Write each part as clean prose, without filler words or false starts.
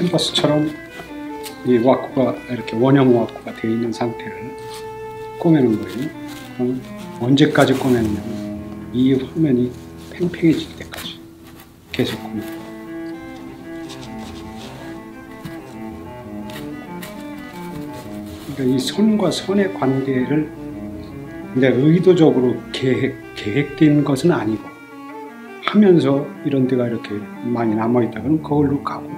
캔버스처럼 이 와꾸가 이렇게 원형 와꾸가 되어 있는 상태를 꼬매는 거예요. 그럼 언제까지 꼬매느냐면 이 화면이 팽팽해질 때까지 계속 꼬매요. 그러니까 이 선과 선의 관계를 근데 의도적으로 계획된 것은 아니고 하면서 이런 데가 이렇게 많이 남아있다 그러면 그걸로 가고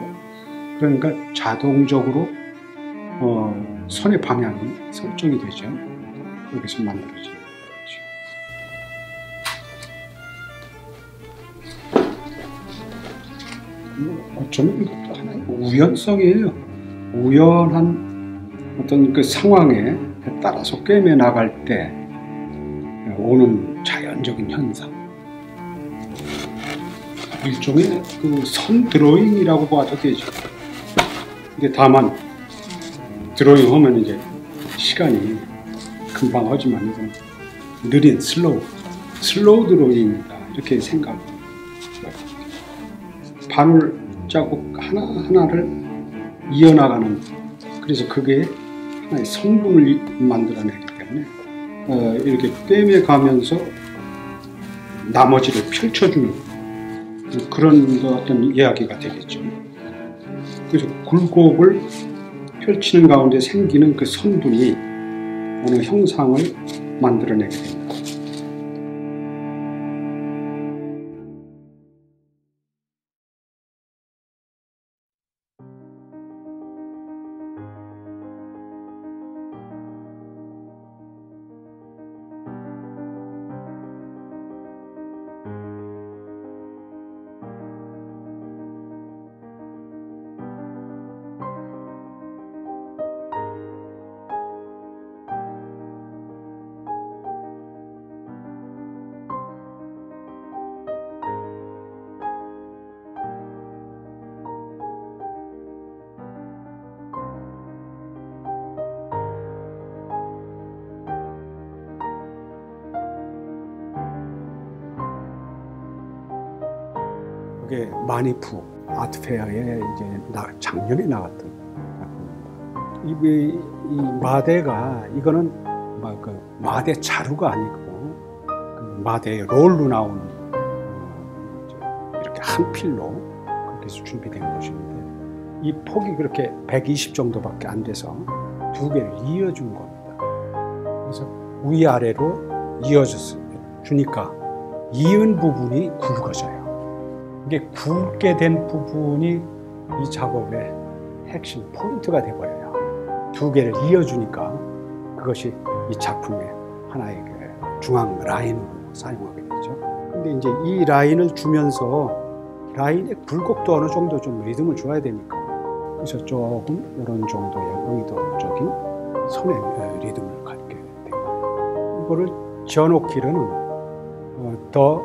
그러니까 자동적으로 선의 방향이 설정이 되죠. 여기서 만들어지는 거죠. 어쩌면 이것도 하나의 우연성이에요. 우연한 어떤 그 상황에 따라서 꿰매 나갈 때 오는 자연적인 현상. 일종의 그 선 드로잉이라고 봐도 되죠. 근데 다만 드로잉 하면 이제 시간이 금방 하지만 이건 느린 슬로우 드로잉이다 이렇게 생각합니다. 바늘 자국 하나를 이어나가는 그래서 그게 하나의 성분을 만들어내기 때문에 이렇게 꿰매 가면서 나머지를 펼쳐주는 그런 어떤 이야기가 되겠죠. 그래서 굴곡을 펼치는 가운데 생기는 그 선분이 어느 형상을 만들어내게 됩니다. 그게 마니푸 아트페어에 이제 작년에 나갔던 작품입니다. 이 마대가 이거는 그 마대 자루가 아니고 그 마대의 롤로 나온 이렇게 한 필로 그렇게 해서 준비된 것인데 이 폭이 그렇게 120 정도밖에 안 돼서 두 개를 이어준 겁니다. 그래서 위아래로 이어주니까 이은 부분이 굵어져요. 이게 굵게 된 부분이 이 작업의 핵심 포인트가 돼버려요. 두 개를 이어주니까 그것이 이 작품의 하나의 그 중앙 라인으로 사용하게 되죠. 근데 이제 이 라인을 주면서 라인의 굴곡도 어느 정도 좀 리듬을 줘야 되니까 그래서 조금 이런 정도의 의도적인 선의 리듬을 갖게 되고 이거를 지어놓기로는 더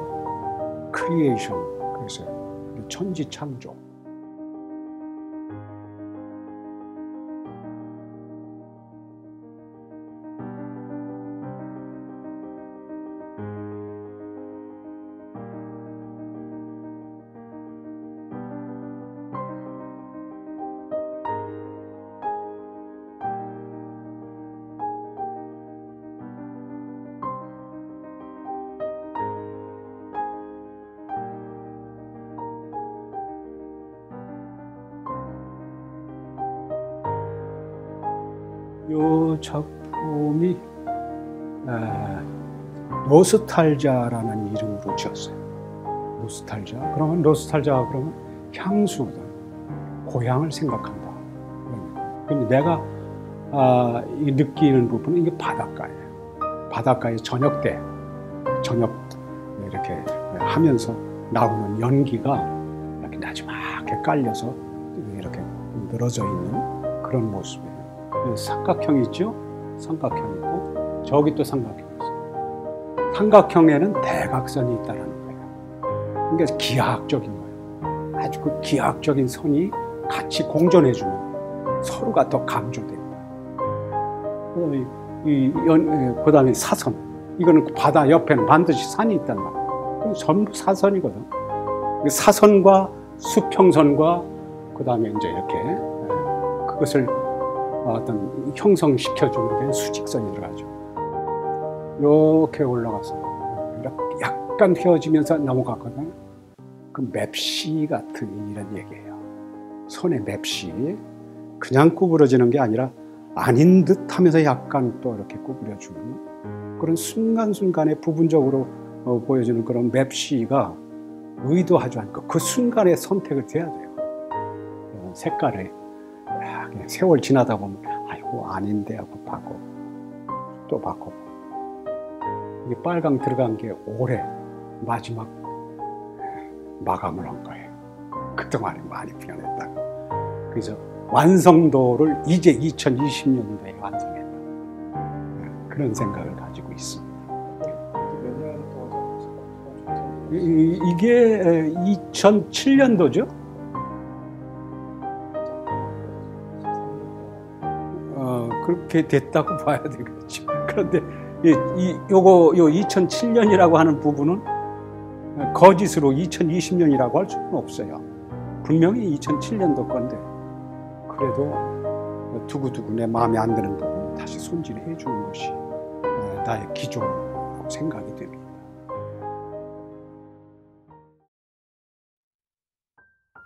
크리에이션 그래서 천지창조 이 작품이 노스탈자라는 이름으로 지었어요. 노스탈자. 그러면 노스탈자 그러면 향수든 고향을 생각한다. 근데 내가 느끼는 부분은 이게 바닷가예요. 바닷가의 저녁 때 저녁 이렇게 하면서 나오는 연기가 이렇게 나지막하게 깔려서 이렇게 늘어져 있는 그런 모습이에요. 삼각형이 있죠? 삼각형이 있고 저기 또 삼각형이 있어요. 삼각형에는 대각선이 있다는 거예요. 그러니까 기하학적인 거예요. 아주 그 기하학적인 선이 같이 공존해주면 서로가 더 강조된다. 그 다음에 사선. 이거는 바다 옆에는 반드시 산이 있단 말이에요. 전부 사선이거든. 사선과 수평선과 그 다음에 이제 이렇게 그것을 어떤 형성시켜주는 게 수직선이 들어가죠. 이렇게 올라가서 약간 휘어지면서 넘어갔거든요. 그 맵시 같은 이런 얘기예요. 손의 맵시. 그냥 구부러지는 게 아니라 아닌 듯 하면서 약간 또 이렇게 구부려주는 그런 순간순간에 부분적으로 보여주는 그런 맵시가 의도하지 않고 그 순간에 선택을 돼야 돼요. 색깔에 그냥 세월 지나다 보면 아이고 아닌데 하고 바꿔 또 바꿔. 이게 빨강 들어간 게 올해 마지막 마감을 한 거예요. 그동안에 많이 표현했다고. 그래서 완성도를 이제 2020년도에 완성했다. 그런 생각을 가지고 있습니다. 이게 2007년도죠? 그렇게 됐다고 봐야 되겠죠. 그런데 요거 2007년이라고 하는 부분은 거짓으로 2020년이라고 할 수는 없어요. 분명히 2007년도 건데 그래도 두고두고 내 마음에 안 드는 부분 다시 손질해 주는 것이 나의 기조라고 생각이 됩니다.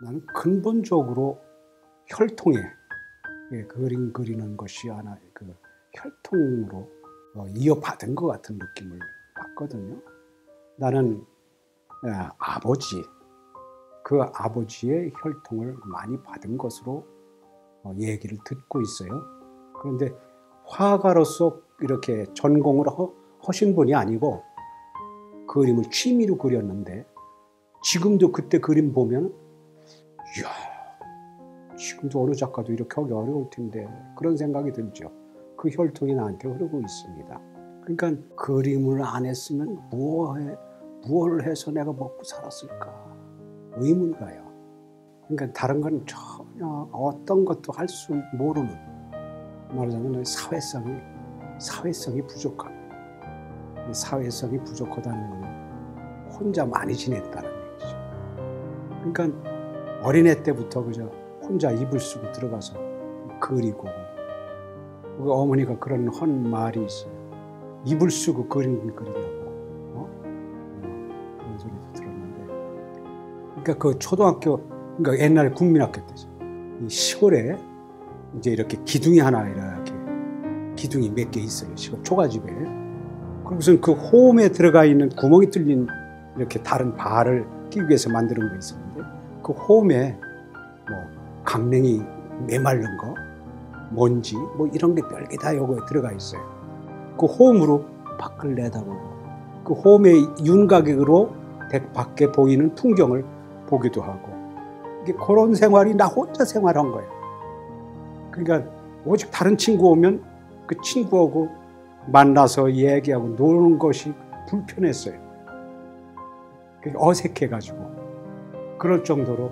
나는 근본적으로 혈통에 그림 그리는 것이 하나의 그 혈통으로 이어받은 것 같은 느낌을 받거든요. 나는 아버지, 그 아버지의 혈통을 많이 받은 것으로 얘기를 듣고 있어요. 그런데 화가로서 이렇게 전공을 하신 분이 아니고 그림을 취미로 그렸는데 지금도 그때 그림 보면 이야, 지금도 어느 작가도 이렇게 하기 어려울 텐데 그런 생각이 들죠. 그 혈통이 나한테 흐르고 있습니다. 그러니까 그림을 안 했으면 무엇을 해서 내가 먹고 살았을까 의문가요. 그러니까 다른 건 전혀 어떤 것도 할 수 모르는, 말하자면 사회성이 부족합니다. 사회성이 부족하다는 건 혼자 많이 지냈다는 얘기죠. 그러니까 어린애 때부터 그저 혼자 이불 쓰고 들어가서 그리고, 어머니가 그런 헌 말이 있어요. 이불 쓰고 그리냐고 그런 소리도 들었는데, 그러니까 그 초등학교, 그러니까 옛날 국민학교 때죠. 이 시골에 이제 이렇게 기둥이 하나 이렇게 기둥이 몇 개 있어요. 시골 초가집에. 그리고선 그 홈에 들어가 있는 구멍이 뚫린 이렇게 다른 발을 끼기 위해서 만드는 거 있었는데, 그 홈에 뭐 강냉이 메마른 거, 먼지 뭐 이런 게 별게 다 여기에 들어가 있어요. 그 홈으로 밖을 내다보고 그 홈의 윤곽으로 밖에 보이는 풍경을 보기도 하고, 이게 그런 생활이 나 혼자 생활한 거예요. 그러니까 오직 다른 친구 오면 그 친구하고 만나서 얘기하고 노는 것이 불편했어요. 어색해가지고 그럴 정도로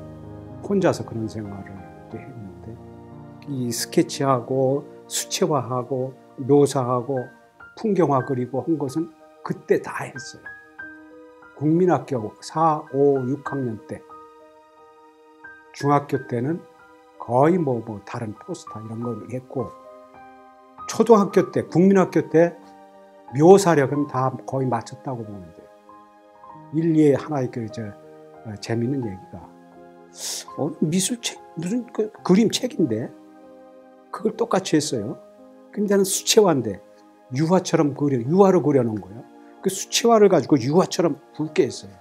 혼자서 그런 생활을 했는데, 이 스케치하고 수채화하고 묘사하고 풍경화 그리고 한 것은 그때 다 했어요. 국민학교 4, 5, 6학년 때. 중학교 때는 거의 뭐 다른 포스터 이런 걸 했고, 초등학교 때, 국민학교 때 묘사력은 다 거의 마쳤다고 보면 돼요. 일리에 하나의 재미있는 얘기가, 미술책, 무슨 그림책인데 그걸 똑같이 했어요. 근데 나는 수채화인데 유화로 그려놓은 거예요. 그 수채화를 가지고 유화처럼 붉게 했어요.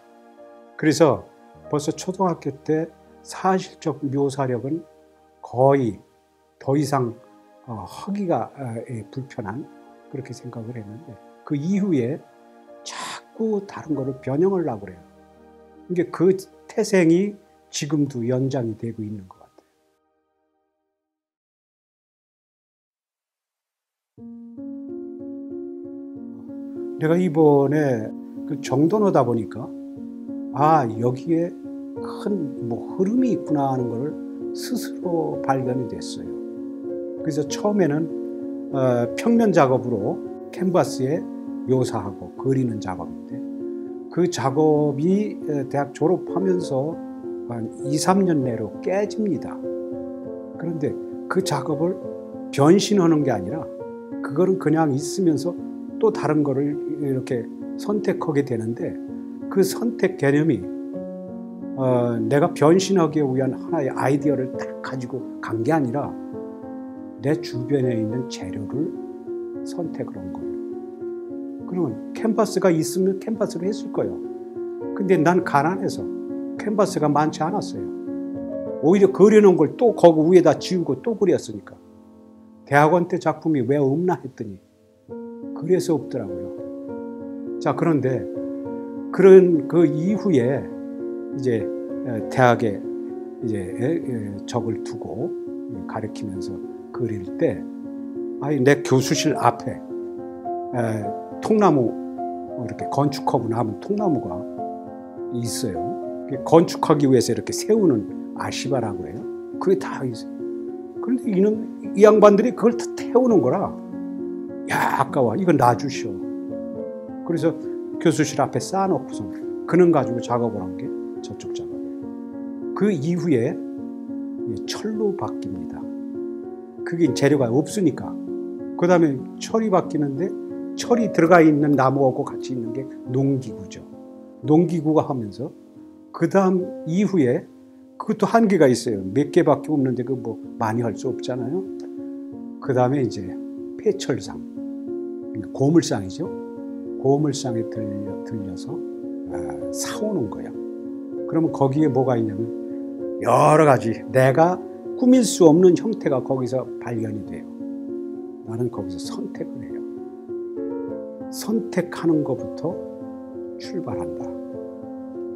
그래서 벌써 초등학교 때 사실적 묘사력은 거의 더 이상 하기가 불편한, 그렇게 생각을 했는데, 그 이후에 자꾸 다른 거를 변형을 하려고 그래요. 이게 그 태생이 지금도 연장이 되고 있는 것 같아요. 내가 이번에 그 정돈하다 보니까 여기에 큰 흐름이 있구나 하는 걸 스스로 발견이 됐어요. 그래서 처음에는 평면 작업으로 캔버스에 묘사하고 그리는 작업인데, 그 작업이 대학 졸업하면서 한 2, 3년 내로 깨집니다. 그런데 그 작업을 변신하는 게 아니라 그거는 그냥 있으면서 또 다른 거를 이렇게 선택하게 되는데 그 선택 개념이 내가 변신하기 위한 하나의 아이디어를 딱 가지고 간 게 아니라 내 주변에 있는 재료를 선택을 한 거예요. 그러면 캔버스가 있으면 캔버스를 했을 거예요. 근데 난 가난해서 캔버스가 많지 않았어요. 오히려 그려놓은 걸 또 거기 위에다 지우고 또 그렸으니까. 대학원 때 작품이 왜 없나 했더니 그래서 없더라고요. 자, 그런데 그런 그 이후에 이제 대학에 이제 적을 두고 가르치면서 그릴 때 내 교수실 앞에 통나무 이렇게 건축하고 남은 통나무가 있어요. 건축하기 위해서 이렇게 세우는 아시바라고 해요. 그게 다 있어요. 그런데 이 양반들이 그걸 다 태우는 거라 야 아까워 이거 놔주시오. 그래서 교수실 앞에 쌓아놓고서 그는 가지고 작업을 한 게 저쪽 작업이에요. 그 이후에 철로 바뀝니다. 그게 재료가 없으니까. 그 다음에 철이 바뀌는데 철이 들어가 있는 나무하고 같이 있는 게 농기구죠. 농기구가 하면서 그 다음 이후에 그것도 한계가 있어요. 몇 개밖에 없는데 그 뭐 많이 할 수 없잖아요. 그 다음에 이제 폐철상, 고물상이죠. 고물상에 들려서 사오는 거예요. 그러면 거기에 뭐가 있냐면 여러 가지 내가 꾸밀 수 없는 형태가 거기서 발견이 돼요. 나는 거기서 선택을 해요. 선택하는 것부터 출발한다.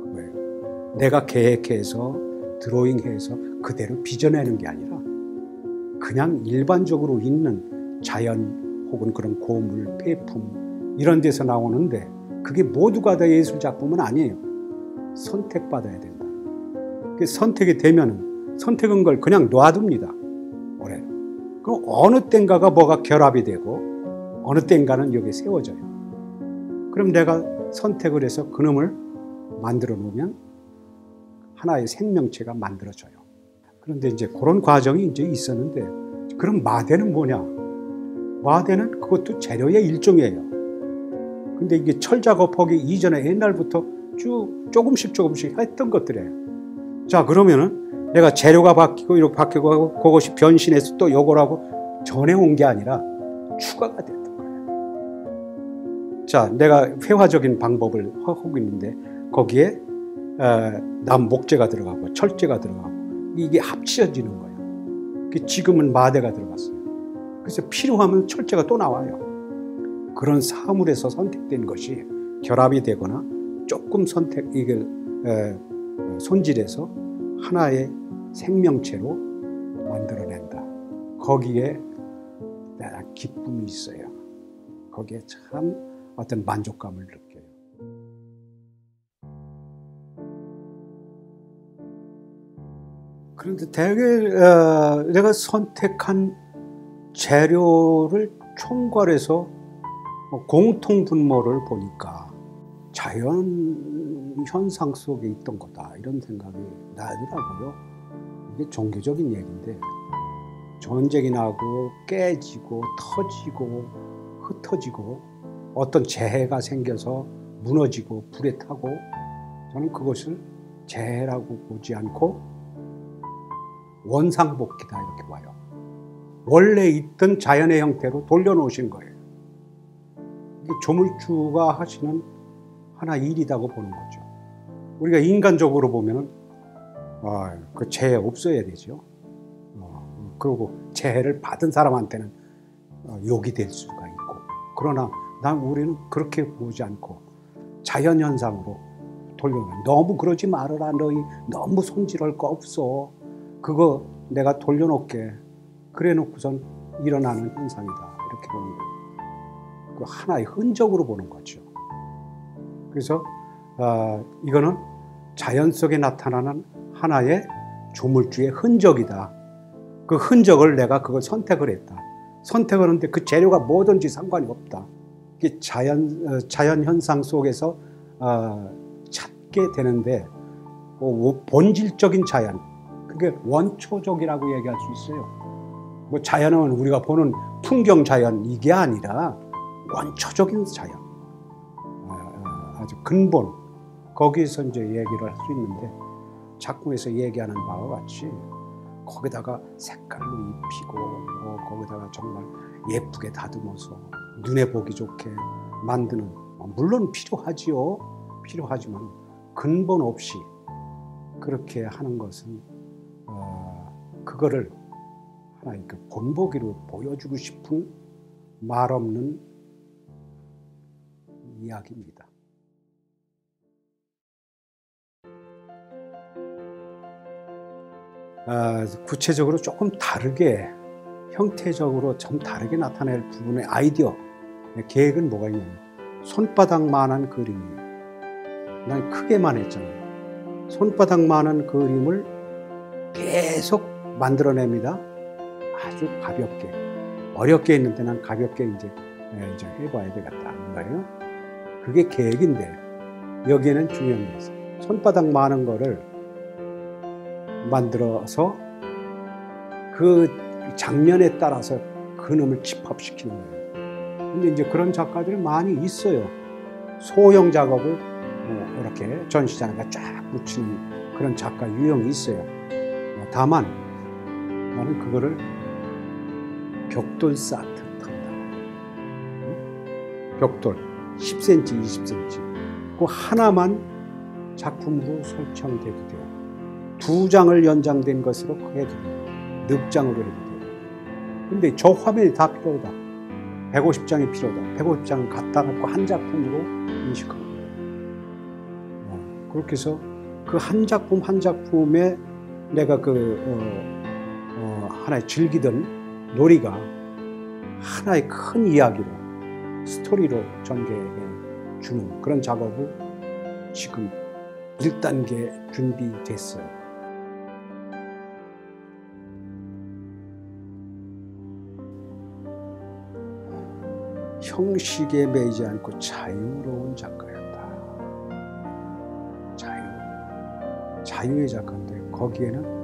그거예요. 내가 계획해서 드로잉해서 그대로 빚어내는 게 아니라 그냥 일반적으로 있는 자연 혹은 그런 고물, 폐품 이런 데서 나오는데 그게 모두가 다 예술 작품은 아니에요. 선택받아야 된다. 선택이 되면은 선택한 걸 그냥 놔둡니다. 오래. 그럼 어느 땐가가 뭐가 결합이 되고 어느 땐가는 여기에 세워져요. 그럼 내가 선택을 해서 그놈을 만들어 놓으면 하나의 생명체가 만들어져요. 그런데 이제 그런 과정이 이제 있었는데 그럼 마대는 뭐냐? 마대는 그것도 재료의 일종이에요. 근데 이게 철 작업하기 이전에 옛날부터 쭉 조금씩 했던 것들이에요. 자, 그러면은 내가 재료가 바뀌고 이렇게 바뀌고 하고 그것이 변신해서 또 요거라고 전해온 게 아니라 추가가 됐던 거예요. 자, 내가 회화적인 방법을 하고 있는데 거기에 목재가 들어가고 철재가 들어가고 이게 합쳐지는 거예요. 지금은 마대가 들어갔어요. 그래서 필요하면 철재가 또 나와요. 그런 사물에서 선택된 것이 결합이 되거나 조금 이걸 손질해서 하나의 생명체로 만들어낸다. 거기에 기쁨이 있어요. 거기에 참 어떤 만족감을 느껴요. 그런데 대개 내가 선택한 재료를 총괄해서 공통분모를 보니까 자연 현상 속에 있던 거다 이런 생각이 나더라고요. 이게 종교적인 얘기인데 전쟁이 나고 깨지고 터지고 흩어지고 어떤 재해가 생겨서 무너지고 불에 타고 저는 그것을 재해라고 보지 않고 원상복귀다 이렇게 봐요. 원래 있던 자연의 형태로 돌려놓으신 거예요. 이게 조물주가 하시는 하나 일이라고 보는 거죠. 우리가 인간적으로 보면은 그 재해 없어야 되죠. 그리고 재해를 받은 사람한테는 욕이 될 수가 있고. 그러나 우리는 그렇게 보지 않고 자연 현상으로 돌려놓으면 너무 그러지 말아라. 너희 너무 손질할 거 없어. 그거 내가 돌려놓게. 그래 놓고선 일어나는 현상이다. 이렇게 보는 거예요. 그 하나의 흔적으로 보는 거죠. 그래서 이거는 자연 속에 나타나는 하나의 조물주의 흔적이다. 그 흔적을 내가 그걸 선택을 했다. 선택하는데 그 재료가 뭐든지 상관이 없다. 이게 자연 현상 속에서 찾게 되는데 본질적인 자연, 그게 원초적이라고 얘기할 수 있어요. 뭐 자연은 우리가 보는 풍경 자연 이게 아니라 원초적인 자연, 아주 근본, 거기서 이제 얘기를 할 수 있는데, 작품에서 얘기하는 바와 같이 거기다가 색깔로 입히고 거기다가 정말 예쁘게 다듬어서 눈에 보기 좋게 만드는, 물론 필요하지요. 필요하지만 근본 없이 그렇게 하는 것은 그거를 하나의 그 본보기로 보여주고 싶은 말 없는 이야기입니다. 구체적으로 조금 다르게, 형태적으로 좀 다르게 나타낼 부분의 아이디어, 계획은 뭐가 있냐면 손바닥만한 그림이에요. 난 크게만 했잖아요. 손바닥만한 그림을 계속 만들어냅니다. 아주 가볍게. 어렵게 했는데 난 가볍게 이제 해봐야 되겠다는 거예요. 그게 계획인데, 여기에는 중요한 게 있어요. 손바닥만한 거를 만들어서 그 장면에 따라서 그놈을 집합시키는 거예요. 근데 이제 그런 작가들이 많이 있어요. 소형 작업을 이렇게 전시장에다 쫙 붙이는 그런 작가 유형이 있어요. 다만 나는 그거를 벽돌 쌓듯 한다. 벽돌 10cm, 20cm 그 하나만 작품으로 설정돼도 돼요. 2장을 연장된 것으로 해도 돼요. 늑장으로 해도 돼요. 근데 저 화면이 다 필요하다. 150장이 필요하다. 150장을 갖다 놓고 한 작품으로 인식하는 거예요. 그렇게 해서 그 한 작품 한 작품에 내가 하나의 즐기던 놀이가 하나의 큰 이야기로, 스토리로 전개해 주는 그런 작업을 지금 1단계 준비됐어요. 형식에 매이지 않고 자유로운 작가였다. 자유의 작가인데 거기에는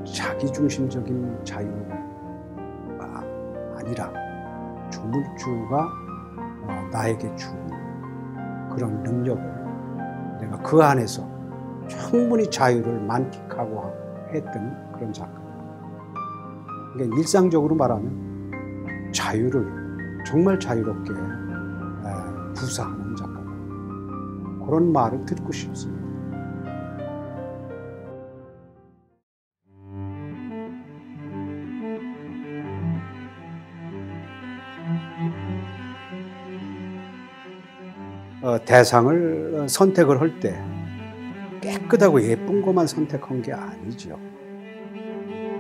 자기중심적인 자유가 아니라 조물주가 나에게 준 그런 능력을 내가 그 안에서 충분히 자유를 만끽하고 했던 그런 작가입니다. 그러니까 일상적으로 말하면 자유를 정말 자유롭게 구사하는 작가, 그런 말을 듣고 싶습니다. 대상을 선택을 할 때 깨끗하고 예쁜 것만 선택한 게 아니죠.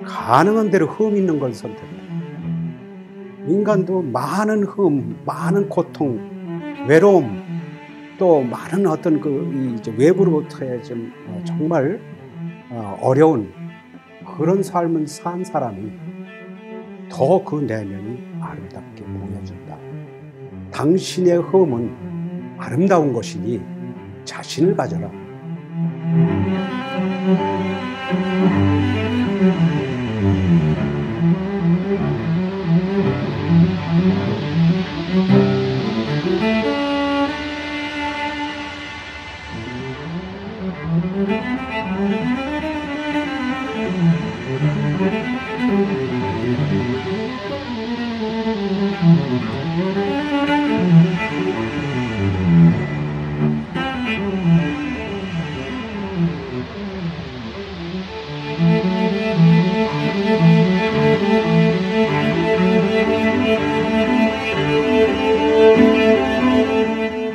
가능한 대로 흠 있는 걸 선택해요. 인간도 많은 흠, 많은 고통, 외로움, 또 많은 어떤 외부로부터의 좀 정말 어려운 그런 삶을 산 사람이 더 그 내면이 아름답게 보여진다. 당신의 흠은 아름다운 것이니 자신을 가져라.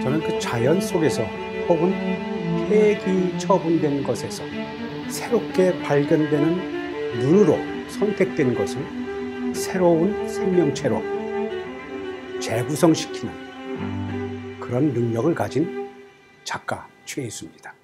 저는 그 자연 속에서 혹은 폐기 처분된 것에서 새롭게 발견되는 눈으로 선택된 것을 새로운 생명체로 재구성시키는 그런 능력을 가진 작가 최희수입니다.